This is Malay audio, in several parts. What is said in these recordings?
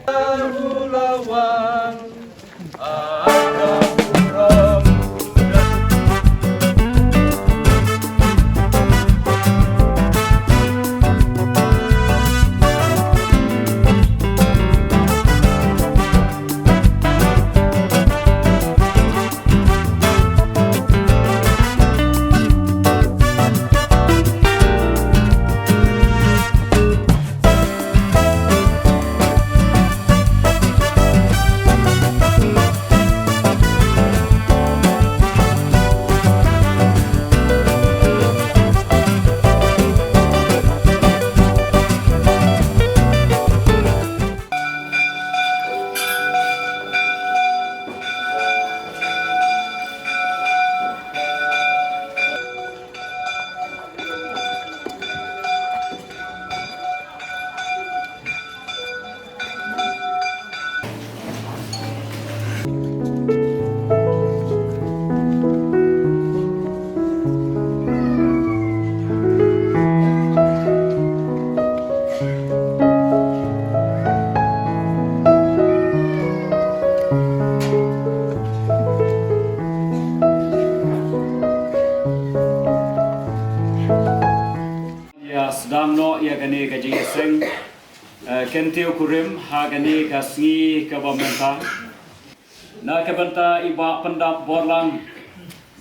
Lawang ada burung. Sedang no ia kani kaji seng kentiu kurim ha kani kasngi kabamenta na kabenta iba pendap borlang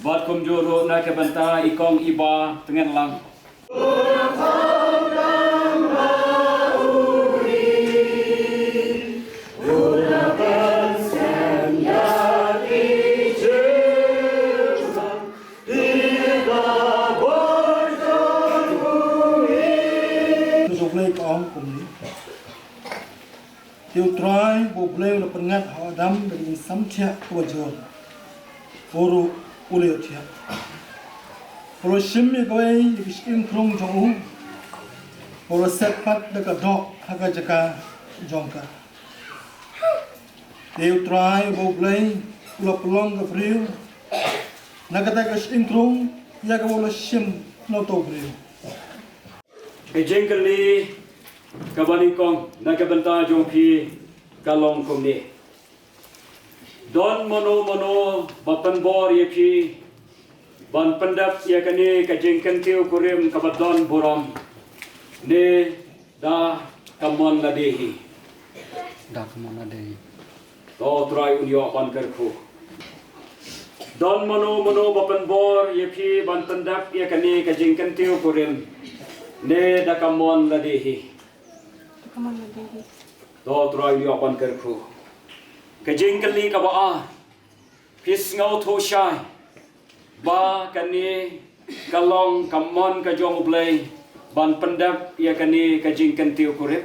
buat kumjuru na kabenta ikong iba tengen lang tiêu trói bộ lêu là phần ngắt họ đâm để mình sắm chẹt của trường phô u liều chẹt phô sim như vậy thì skin không trong u phô set pat để cả đọ hay cả chaka trong cả tiêu trói bộ lêu là plong cái friu na cái cái skin không ya cái bộ sim nó to friu cái jengkali kabanikong nakabenta jongpi kalong kumni don mono bapanbor yepi ban pendap yakani kajengkan tiu kurim kabadon buram ne da kamon ladehi to try unyo ban kerku don mono bapanbor yepi ban pendap yakani kajengkan tiu kurim ne da kamon ladehi to try li apan kerku kajing kali ka ba pis ngau tho shai ba kani kalong kamon ka jong blai ban pendap ya kani kajing kentiu kurip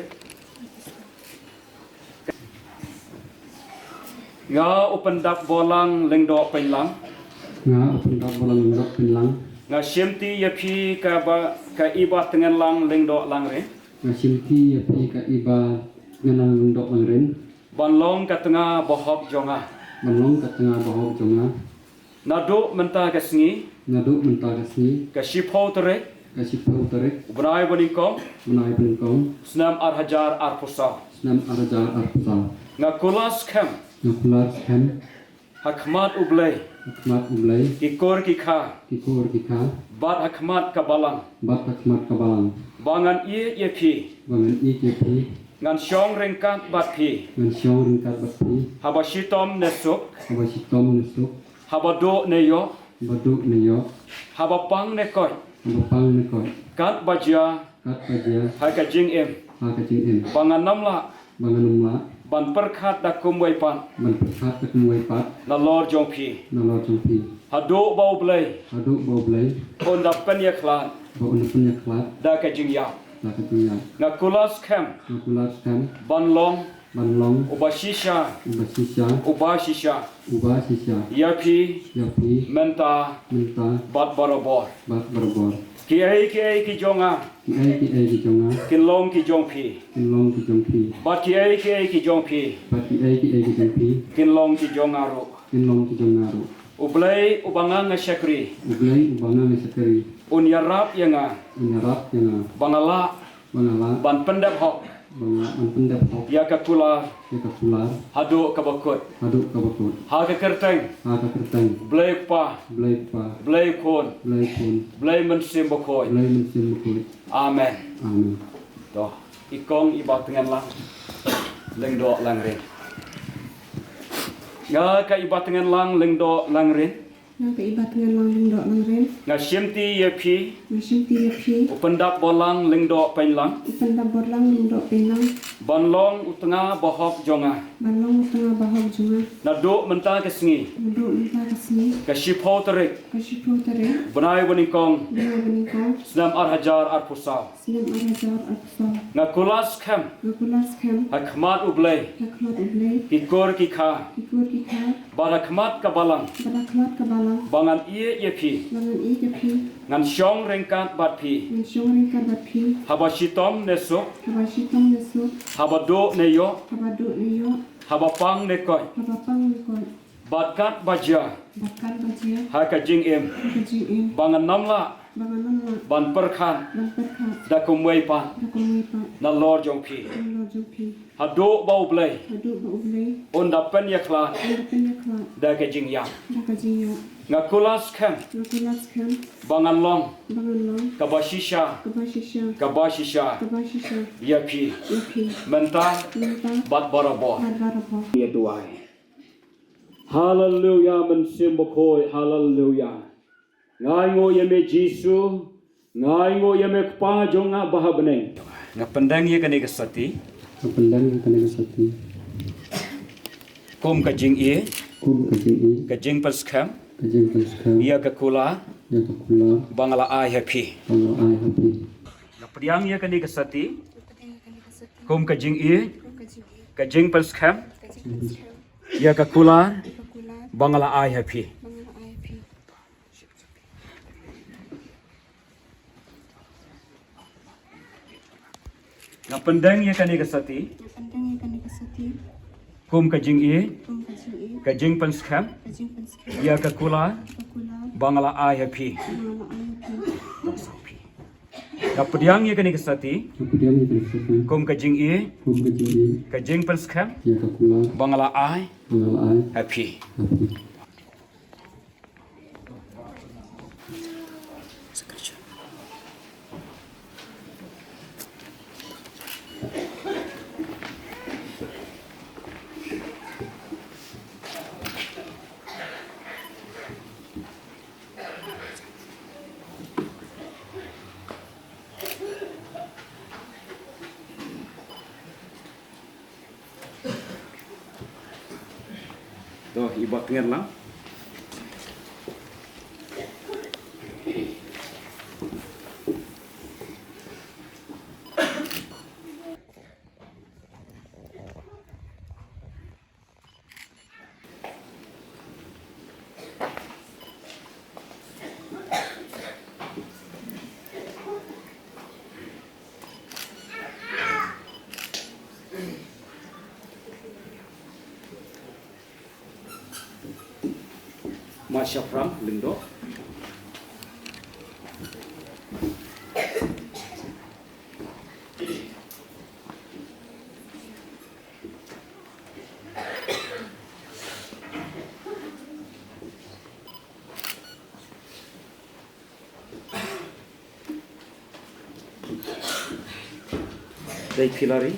nga upendap bolang lengdo penlang nga shemti ya phi ka ba ka iba tengen lang lengdo lang re Simti api ka iba nganang lundok langren banlong ka tengah bohop jonga banlong ka tengah bahog jonga naduk menta kasngi ngaduk menta kasni ka shipho terek kasipau tarik bunai boningkong menai penkong senam arhajar arpusa senam arajar arpusa ngakulas kem ngakulas hem hakmat ublay hikmat ublay kikor kikha kikur kika bat hakmat kabalang bat hikmat kabalang bangan ie yepi bangan ikepi ngan syong rengkat bat pi ngan syong ringkat batpi habashitom nesuk habasitom nusuk habado neyo baduk neyo habapang nekoi habapang nekoi kat bajia kat pajia hakajing em hakajing em bangan namla bangan umla ban perkhat dakum waipan ban perkat kekumwai pat na lor jong pi nalor jumpi hado bau blay aduk bau blai on dapen ya klan bau unapun yaklat da kajing ya lakatunya ngakulas kem nakulat kan banlong banlong ubashisha ubasisya ubasisya yapi yapi menta minta bat barobor bat berbor ki ki jonga ki jonga kinlong ki jongpi kinlong ki jongpi bat ki jongpi bat ki jongpi kinlong ki jongaru kinlong ki jongaru ublay ubangang syakri ublai ubanga mesakari unyarap yanga unyarap yang bangala bangala ban pendap hok bang ampendap hok ya kakula ya kapular hadu kabakut aduk kabakut ha ka kerteng ha ka kertang blai pa blai pa blai kon blai pun blai mensim bakoi blai mesin bukut amen amin to ikong iba tengan lang leng do lang rin nga ka iba tengan lang leng do lang rin Yang keibat dengan lang lingdok lang rin. nga simti ye phi Masyim tiya pi. upendap bolang leng do pen lang Ipan dabor lang lingdok penang. banlong utenga bahok jonga Balong tengah bahog junga. na do menta ke sengi Duduk minta kesini. ka shipho terik Kasih pun tere. benai wenikong Dia benikau. senam ar hajar ar pusau Senam arajar aksal. nga kulas kem Ngakulas kem. hakmat ublei Naklot ublay. kikor kikha Ikur kikar. barakmat kabalang Badaklat kabalang. bangan ie ye phi Bangan ike pi. ngan syong rengkat bat phi Mensyong ringkar bat pi. haba shitom nesuk Habasitong nesuk. haba do neyo Habaduk niyo. haba pang nekoi Habapang nikot. batkat baja Bakar bajia. ha ka jing em Kajing in. bangan namla Bangan nama. ban perkhan Lamperkat. da kumwei pan Dakumui pak. na lor jong phi Lo jupi. ha do bau blei Aduk ba ublay. on da pen ye kla Anda penyaklat. da ka jing yang Dah kajiyo. nga kulas kem Nakulas kan. bangan long Bangan long. kabashisha Kabashisha. kabashisha Kabashisha. ye phi Yapi. menta Minta. bat barabo Hadbarabo. ye duai hallelujah men simbokoi hallelujah ngai ngo ye me jisu ngai ngo ye me kpa jonga bahabneng nga pendang ye kane kesati kapendang kana kasati kum ka jing e kum kajing i ka jing pas kham kajing paskam ya ka kula ya kapula bangala ai happy bang ai happy nga priang ye kane kesati kum ka jing e ka jing pas kham ya ka kula bangala ai happy nga pendang ye kane kesati Pandang ikan dikasati. kum ka jing e Kum kajiyo. ka jing pas kham Kajing penskip. ya ka kula Pakula. bangala ai happy Mana ayapi. nga priang ye kane kesati kemudian itu kasati kum ka jing e kum kajing i ka jing pas kham ya kapula bangala ai bang ai happy happy Tuh, ibu tengen lang. Masya Pram, Lindo. Dari Pilari.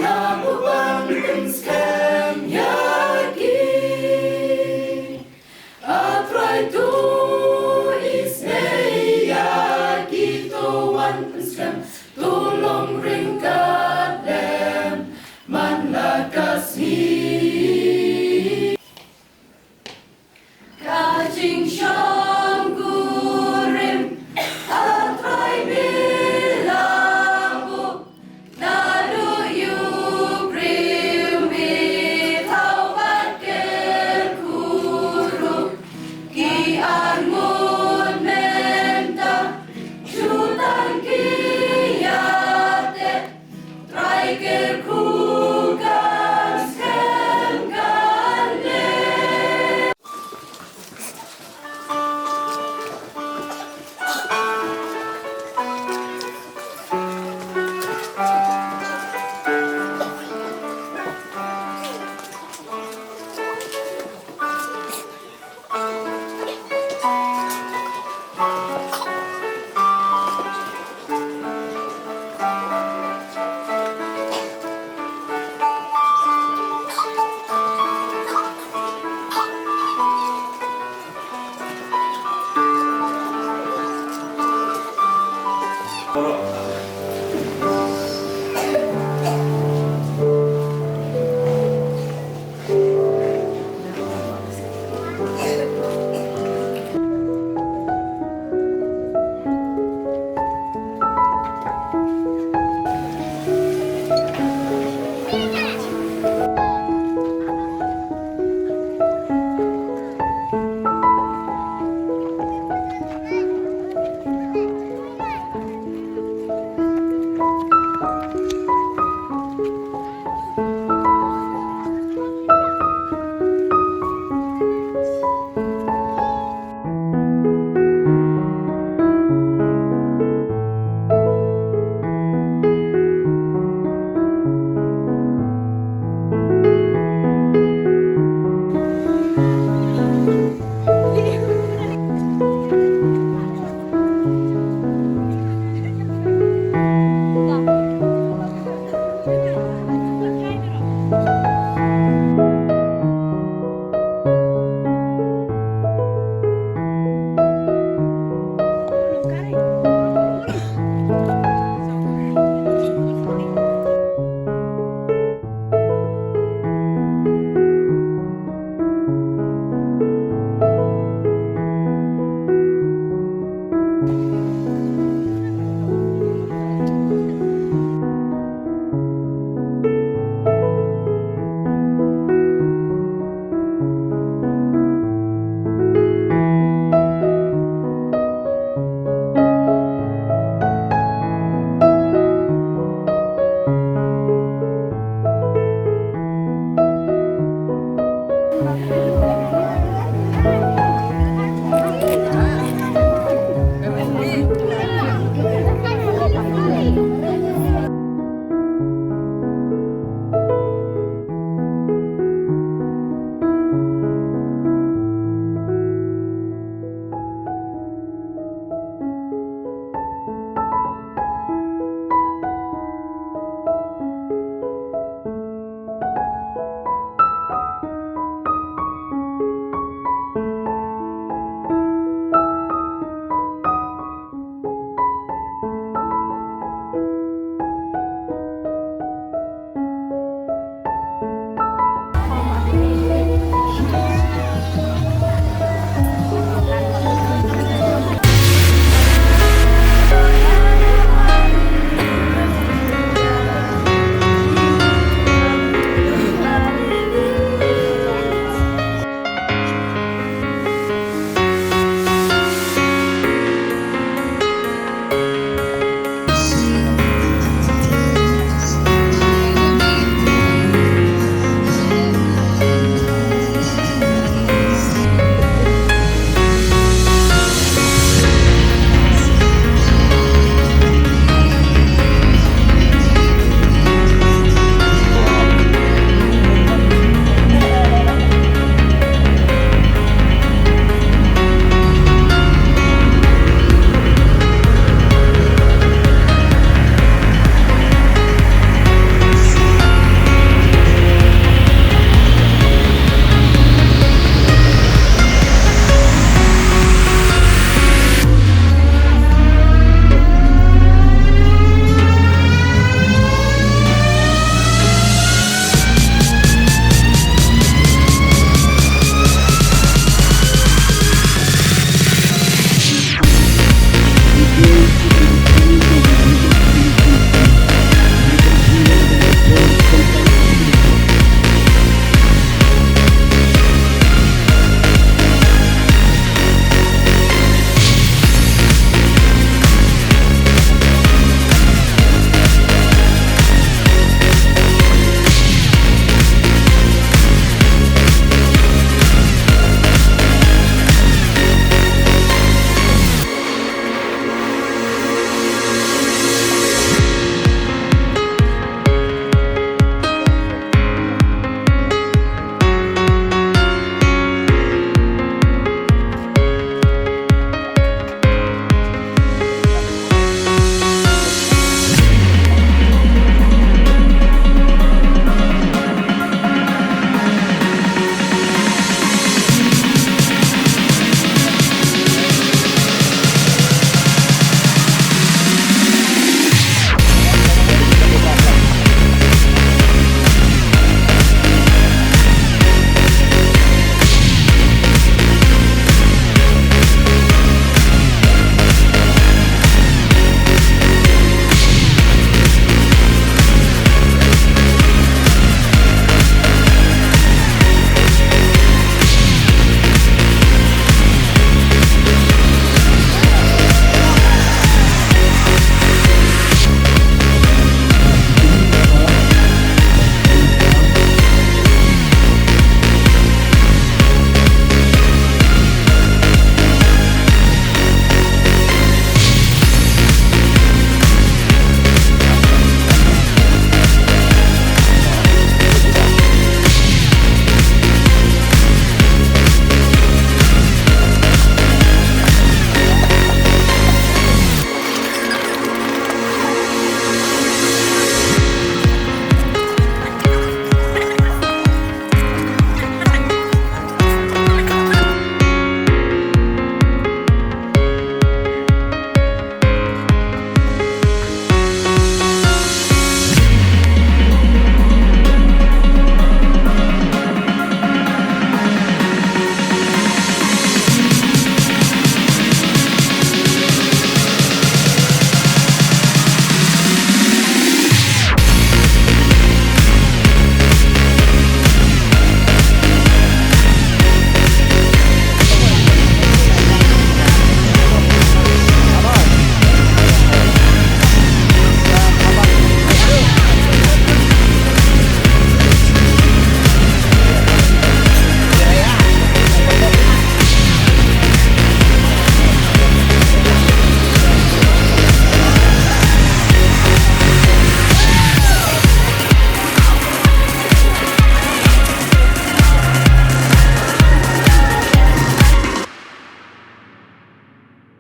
Namu Amen.